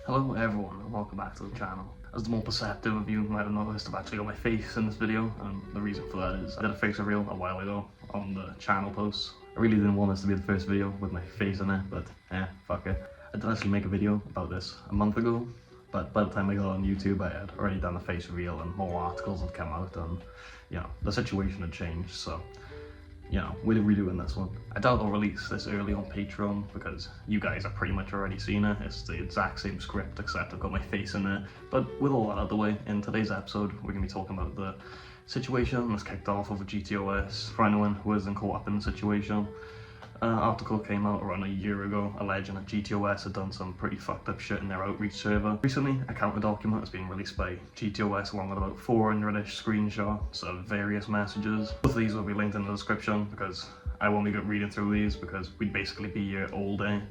Hello everyone and welcome back to the channel. As the more perceptive of you might have noticed, I've actually got my face in this video, and the reason for that is I did a face reveal a while ago on the channel posts. I really didn't want this to be the first video with my face in it, but fuck it. I did actually make a video about this a month ago, but by the time I got on YouTube I had already done the face reveal and more articles had come out and, you know, the situation had changed, so you know, we're redoing this one. I doubt I'll release this early on Patreon because you guys have pretty much already seen it. It's the exact same script except I've got my face in it. But with all that out of the way, in today's episode we're going to be talking about the situation that's kicked off over GToS. For anyone who isn't caught up in the situation, an article came out around a year ago alleging that GToS had done some pretty fucked up shit in their outreach server. Recently, a counter document has been released by GToS along with about 400-ish screenshots of various messages. Both of these will be linked in the description because I won't be reading through these because we'd basically be here all day.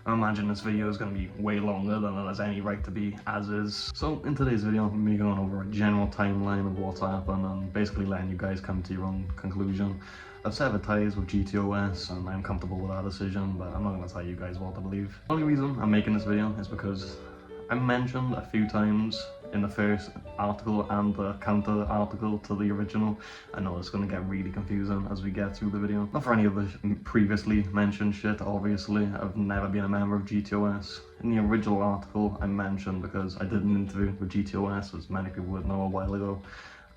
I imagine this video is going to be way longer than it has any right to be as is. So in today's video I'm going to be going over a general timeline of what's happened and basically letting you guys come to your own conclusion. I've severed ties with GToS and I'm comfortable with our decision, but I'm not going to tell you guys what to believe. The only reason I'm making this video is because I mentioned a few times in the first article and the counter article to the original. I know it's going to get really confusing as we get through the video. Not for any of the previously mentioned shit, obviously. I've never been a member of GToS. In the original article I mentioned because I did an interview with GToS, as many people would know, a while ago.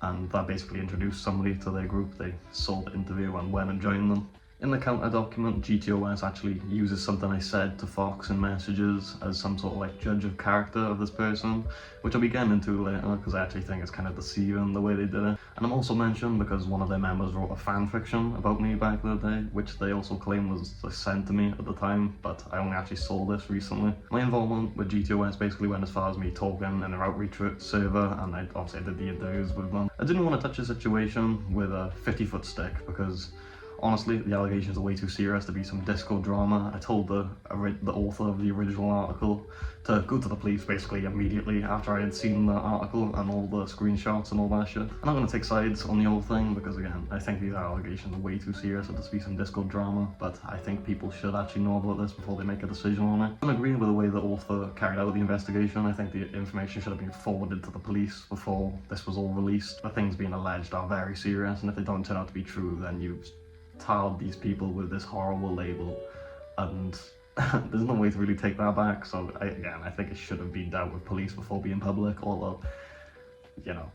And that basically introduced somebody to their group. They saw the interview and went and joined them. In the counter document, GToS actually uses something I said to Fox in messages as some sort of like judge of character of this person, which I'll be getting into later because I actually think it's kind of deceiving the way they did it. And I'm also mentioned because one of their members wrote a fan fiction about me back in the day, which they also claimed was sent to me at the time, but I only actually saw this recently. My involvement with GToS basically went as far as me talking in their outreach server, and I did the interviews with them. I didn't want to touch the situation with a 50-foot stick because honestly, the allegations are way too serious to be some disco drama. I told the author of the original article to go to the police basically immediately after I had seen the article and all the screenshots and all that shit. I'm not going to take sides on the whole thing because again, I think these allegations are way too serious to just be some disco drama, but I think people should actually know about this before they make a decision on it. I'm agreeing with the way the author carried out the investigation. I think the information should have been forwarded to the police before this was all released. The things being alleged are very serious, and if they don't turn out to be true, then you've tarred these people with this horrible label, and there's no way to really take that back. So I think it should have been dealt with police before being public, although, you know,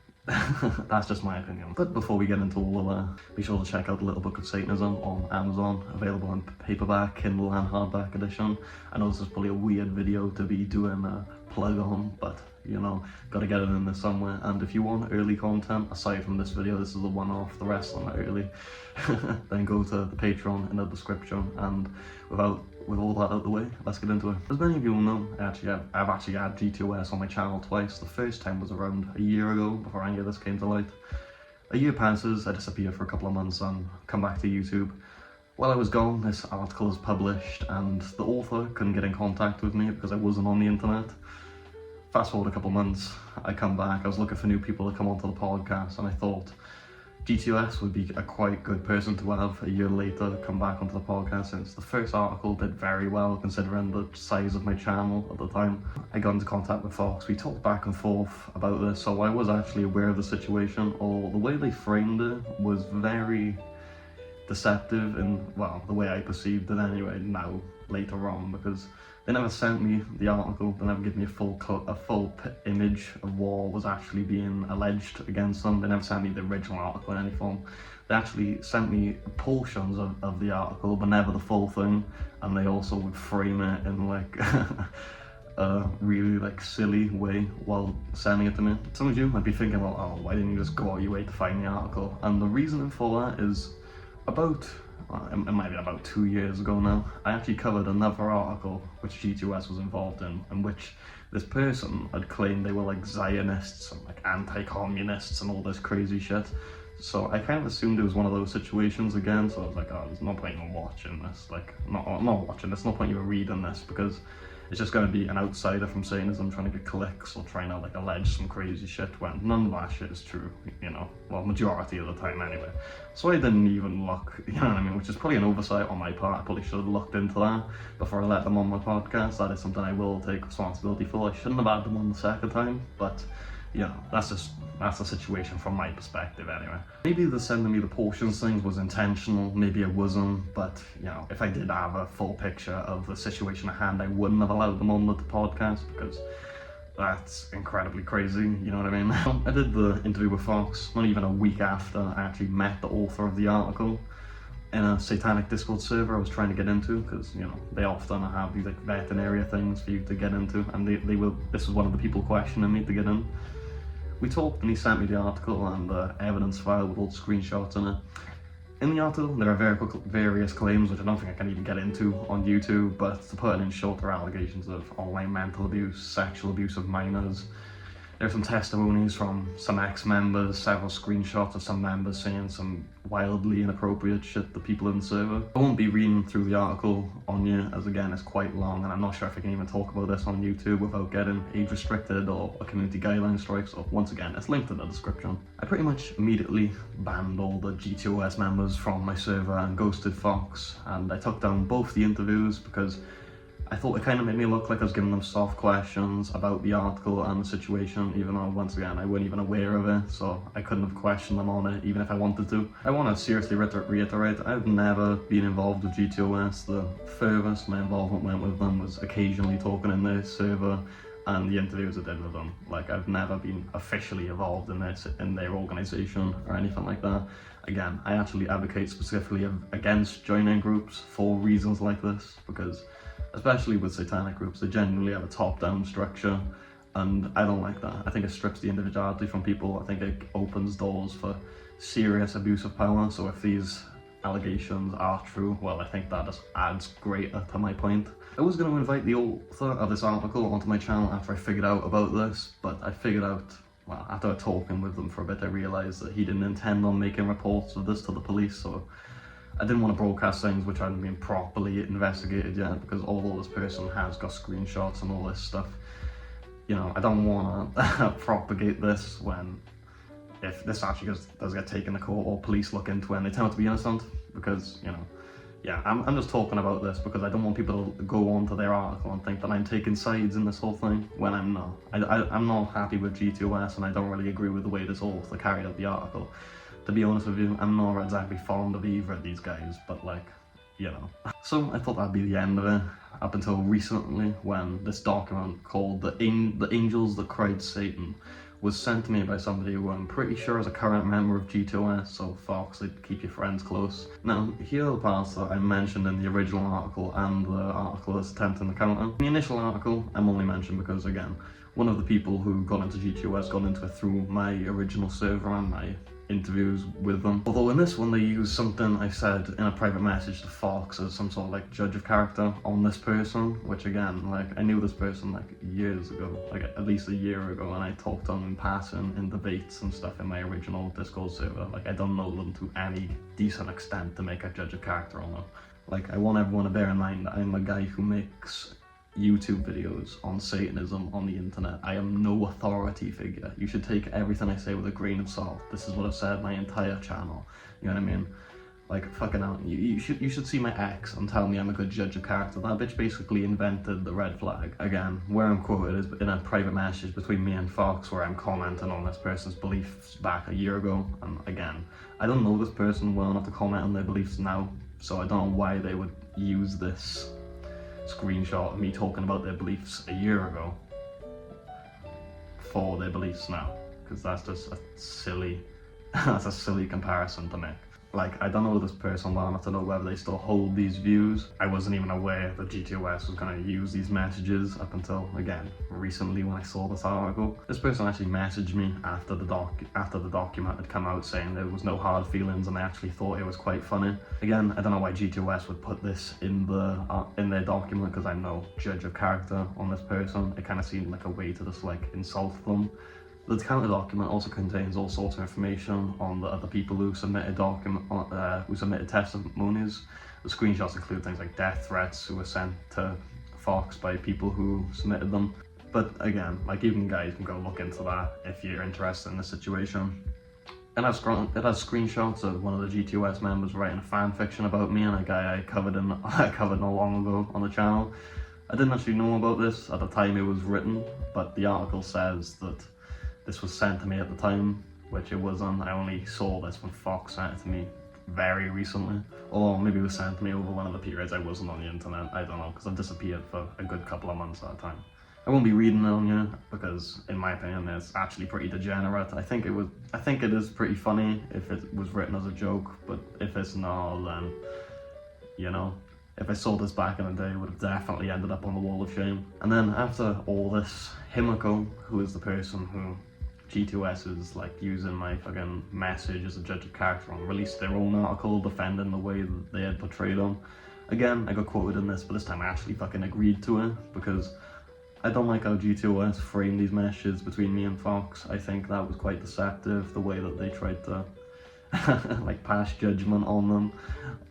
that's just my opinion. But before we get into all of that, be sure to check out The Little Book of Satanism on Amazon, available in paperback, Kindle and hardback edition. I know this is probably a weird video to be doing a plug on, but you know, gotta get it in there somewhere. And if you want early content aside from this video, this is the one off, the rest are not early, then go to the Patreon in the description. And with all that out of the way, let's get into it. As many of you will know, I've actually had GToS on my channel twice. The first time was around a year ago, before any of this came to light. A year passes, I disappear for a couple of months and come back to YouTube. While I was gone, this article is published and the author couldn't get in contact with me because I wasn't on the internet. Fast forward a couple months, I come back, I was looking for new people to come onto the podcast, and I thought GToS would be a quite good person to have a year later come back onto the podcast, since the first article did very well considering the size of my channel at the time. I got into contact with Fox, we talked back and forth about this, so I was actually aware of the situation, or the way they framed it was very deceptive in, well, the way I perceived it anyway, now, later on, because they never sent me the article, they never gave me a full image of what was actually being alleged against them. They never sent me the original article in any form. They actually sent me portions of the article, but never the full thing, and they also would frame it in like a really like silly way while sending it to me. Some of you might be thinking, well, oh, why didn't you just go out your way to find the article? And the reason for that is it might be about 2 years ago now, I actually covered another article which GToS was involved in which this person had claimed they were like Zionists and like anti-communists and all this crazy shit. So I kind of assumed it was one of those situations again, so I was like, oh, there's no point in watching this, like, not watching this, no point in reading this, because It's just going to be an outsider from Satanism trying to get clicks or trying to like allege some crazy shit when none of that shit is true, you know, well, majority of the time anyway. So I didn't even look, you know what I mean, which is probably an oversight on my part. I probably should have looked into that before I let them on my podcast. That is something I will take responsibility for. I shouldn't have had them on the second time, but you know, that's the situation from my perspective anyway. Maybe the sending me the portions things was intentional, maybe it wasn't, but you know, if I did have a full picture of the situation at hand, I wouldn't have allowed them on the podcast because that's incredibly crazy, you know what I mean? I did the interview with Fox not even a week after I actually met the author of the article in a satanic Discord server I was trying to get into, because you know they often have these like vetting area things for you to get into, and this was one of the people questioning me to get in. We talked and he sent me the article and the evidence file with all the screenshots in it. In the article there are various claims which I don't think I can even get into on YouTube, but to put it in short, there are allegations of online mental abuse, sexual abuse of minors. There's some testimonies from some ex-members, several screenshots of some members saying some wildly inappropriate shit to people in the server. I won't be reading through the article on you, as again it's quite long and I'm not sure if I can even talk about this on YouTube without getting age restricted or a community guideline strike, so once again it's linked in the description. I pretty much immediately banned all the GToS members from my server and ghosted Fox, and I took down both the interviews because I thought it kind of made me look like I was giving them soft questions about the article and the situation, even though, once again, I wasn't even aware of it, so I couldn't have questioned them on it, even if I wanted to. I want to seriously reiterate, I've never been involved with GToS. The furthest my involvement went with them was occasionally talking in their server and the interviews I did with them. Like, I've never been officially involved in their organisation or anything like that. Again, I actually advocate specifically against joining groups for reasons like this, because especially with satanic groups, they generally have a top-down structure, and I don't like that. I think it strips the individuality from people. I think it opens doors for serious abuse of power, so if these allegations are true, well, I think that just adds greater to my point. I was going to invite the author of this article onto my channel after I figured out about this, but I figured out, well, after talking with them for a bit, I realised that he didn't intend on making reports of this to the police, so I didn't want to broadcast things which hadn't been properly investigated yet, because although this person has got screenshots and all this stuff, you know, I don't want to propagate this when, if this actually does get taken to court or police look into it and they turn out to be innocent, because, you know, yeah, I'm just talking about this because I don't want people to go on to their article and think that I'm taking sides in this whole thing, when I'm not. I'm not happy with GToS, and I don't really agree with the way this author carried out the article. To be honest with you, I'm not exactly fond of either of these guys, but like, you know. So I thought that'd be the end of it, up until recently when this document called The Angels That Cried Satan was sent to me by somebody who I'm pretty sure is a current member of GToS, so Fox, like, keep your friends close. Now, here are the parts that I mentioned in the original article and the article that's attempting to counter. In the initial article, I'm only mentioned because, again, one of the people who got into GToS got into it through my original server and my interviews with them. Although in this one they used something I said in a private message to Fox as some sort of like judge of character on this person, which again, like, I knew this person like years ago, like at least a year ago, and I talked to them in passing in debates and stuff in my original Discord server. Like, I don't know them to any decent extent to make a judge of character on them. Like, I want everyone to bear in mind that I'm a guy who makes YouTube videos on Satanism on the internet. I am no authority figure. You should take everything I say with a grain of salt. This is what I've said my entire channel. You know what I mean? Like, fucking hell. You should see my ex and tell me I'm a good judge of character. That bitch basically invented the red flag. Again, where I'm quoted is in a private message between me and Fox where I'm commenting on this person's beliefs back a year ago. And again, I don't know this person well enough to comment on their beliefs now, so I don't know why they would use this screenshot of me talking about their beliefs a year ago for their beliefs now, because that's just a silly comparison to make. Like, I don't know this person well enough to know whether they still hold these views. I wasn't even aware that GToS was going to use these messages up until, again, recently when I saw this article. This person actually messaged me after the document had come out saying there was no hard feelings and they actually thought it was quite funny. Again, I don't know why GToS would put this in their document, because I'm no judge of character on this person. It kind of seemed like a way to just like insult them. The counter document also contains all sorts of information on the other people who submitted testimonies. The screenshots include things like death threats who were sent to Fox by people who submitted them. But again, like, you guys can go look into that if you're interested in the situation. It has screenshots of one of the GToS members writing a fan fiction about me and a guy I covered not long ago on the channel. I didn't actually know about this at the time it was written, but the article says that this was sent to me at the time, which it wasn't. I only saw this when Fox sent it to me very recently. Or maybe it was sent to me over one of the periods I wasn't on the internet. I don't know, because I've disappeared for a good couple of months at a time. I won't be reading it on you because, in my opinion, it's actually pretty degenerate. I think it is pretty funny if it was written as a joke, but if it's not, then, you know, if I saw this back in the day, it would have definitely ended up on the wall of shame. And then after all this, Himiko, who is the person who GToS is like using my fucking message as a judge of character on, released their own article defending the way that they had portrayed them. Again, I got quoted in this, but this time I actually fucking agreed to it because I don't like how GToS framed these messages between me and Fox. I think that was quite deceptive, the way that they tried to like pass judgment on them.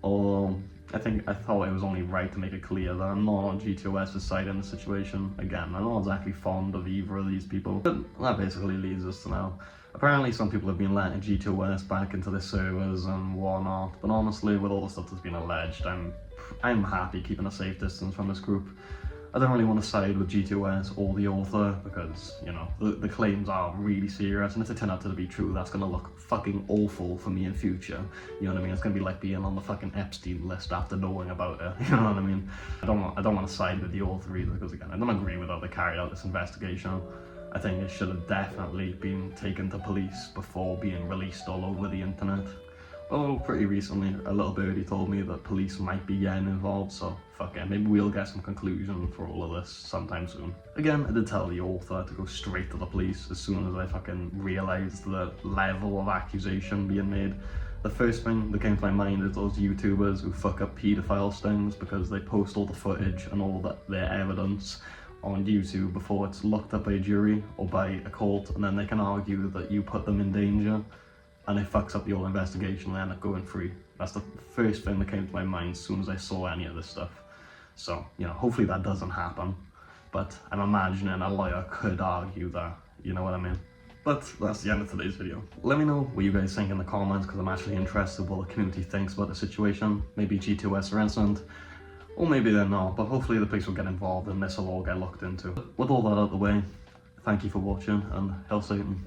Or I thought it was only right to make it clear that I'm not on GToS's side in the situation. Again, I'm not exactly fond of either of these people. But that basically leads us to now. Apparently some people have been letting GToS back into their servers and whatnot, but honestly, with all the stuff that's been alleged, I'm happy keeping a safe distance from this group. I don't really want to side with GToS or the author because, you know, the claims are really serious, and if they turn out to be true, that's going to look fucking awful for me in future. You know what I mean? It's going to be like being on the fucking Epstein list after knowing about it. You know what I mean? I don't want to side with the author either because, again, I don't agree with how they carried out this investigation. I think it should have definitely been taken to police before being released all over the internet. Oh, pretty recently, a little birdie told me that police might be getting involved, so fuck it, maybe we'll get some conclusion for all of this sometime soon. Again, I did tell the author to go straight to the police as soon as I fucking realised the level of accusation being made. The first thing that came to my mind is those YouTubers who fuck up paedophile stings because they post all the footage and all their evidence on YouTube before it's looked up by a jury or by a court, and then they can argue that you put them in danger, and it fucks up the whole investigation and they end up going free. That's the first thing that came to my mind as soon as I saw any of this stuff. So, you know, hopefully that doesn't happen, but I'm imagining a lawyer could argue that, you know what I mean? But that's the end of today's video. Let me know what you guys think in the comments, because I'm actually interested what the community thinks about the situation. Maybe GToS are innocent, or maybe they're not, but hopefully the police will get involved and this will all get looked into. With all that out of the way, thank you for watching, and Hail Satan.